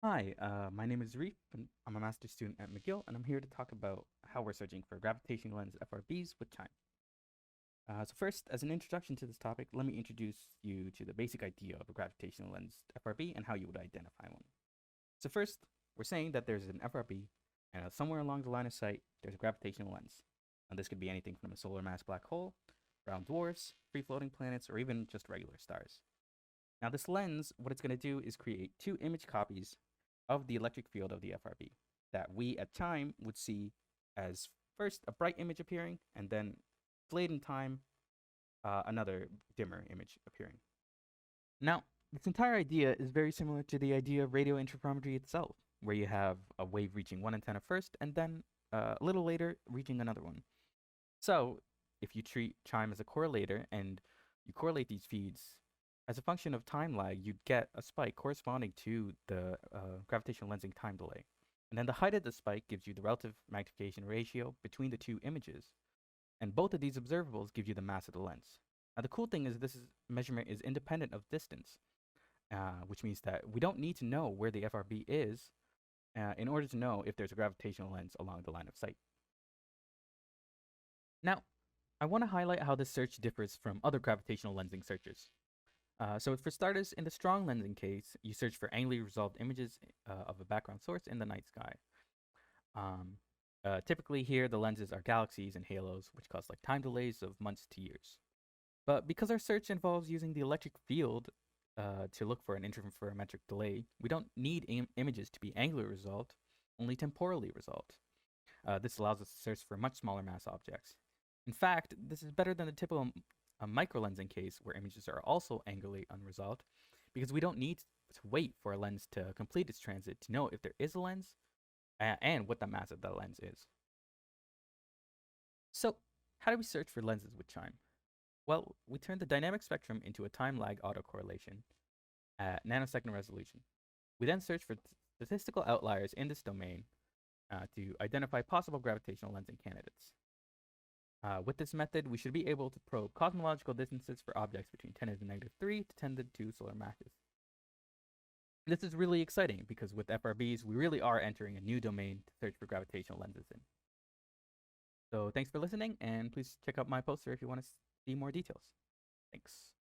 Hi, my name is Zarif, and I'm a master's student at McGill, and I'm here to talk about how we're searching for gravitational lens FRBs with Chime. So first, as an introduction to this topic, let me introduce you to the basic idea of a gravitational lens FRB and how you would identify one. So first, we're saying that there's an FRB, and somewhere along the line of sight, there's a gravitational lens. And this could be anything from a solar mass black hole, brown dwarfs, free-floating planets, or even just regular stars. Now this lens, what it's going to do is create two image copies of the electric field of the FRB that we at Chime would see as first a bright image appearing and then delayed in time another dimmer image appearing. Now, this entire idea is very similar to the idea of radio interferometry itself, where you have a wave reaching one antenna first and then a little later reaching another one. So, if you treat Chime as a correlator and you correlate these feeds as a function of time lag, you'd get a spike corresponding to the gravitational lensing time delay. And then the height of the spike gives you the relative magnification ratio between the two images. And both of these observables give you the mass of the lens. Now, the cool thing is measurement is independent of distance, which means that we don't need to know where the FRB is in order to know if there's a gravitational lens along the line of sight. Now, I want to highlight how this search differs from other gravitational lensing searches. So for starters, in the strong lensing case, you search for angularly resolved images of a background source in the night sky. Typically here, the lenses are galaxies and halos, which cause like time delays of months to years. But because our search involves using the electric field to look for an interferometric delay, we don't need images to be angularly resolved, only temporally resolved. This allows us to search for much smaller mass objects. In fact, this is better than the typical microlensing case where images are also angularly unresolved, because we don't need to wait for a lens to complete its transit to know if there is a lens and what the mass of that lens is. So, how do we search for lenses with Chime? Well, we turn the dynamic spectrum into a time lag autocorrelation at nanosecond resolution. We then search for statistical outliers in this domain to identify possible gravitational lensing candidates. With this method, we should be able to probe cosmological distances for objects between 10 to the negative 3 to 10 to the 2 solar masses. This is really exciting because with FRBs, we really are entering a new domain to search for gravitational lenses in. So thanks for listening, and please check out my poster if you want to see more details. Thanks.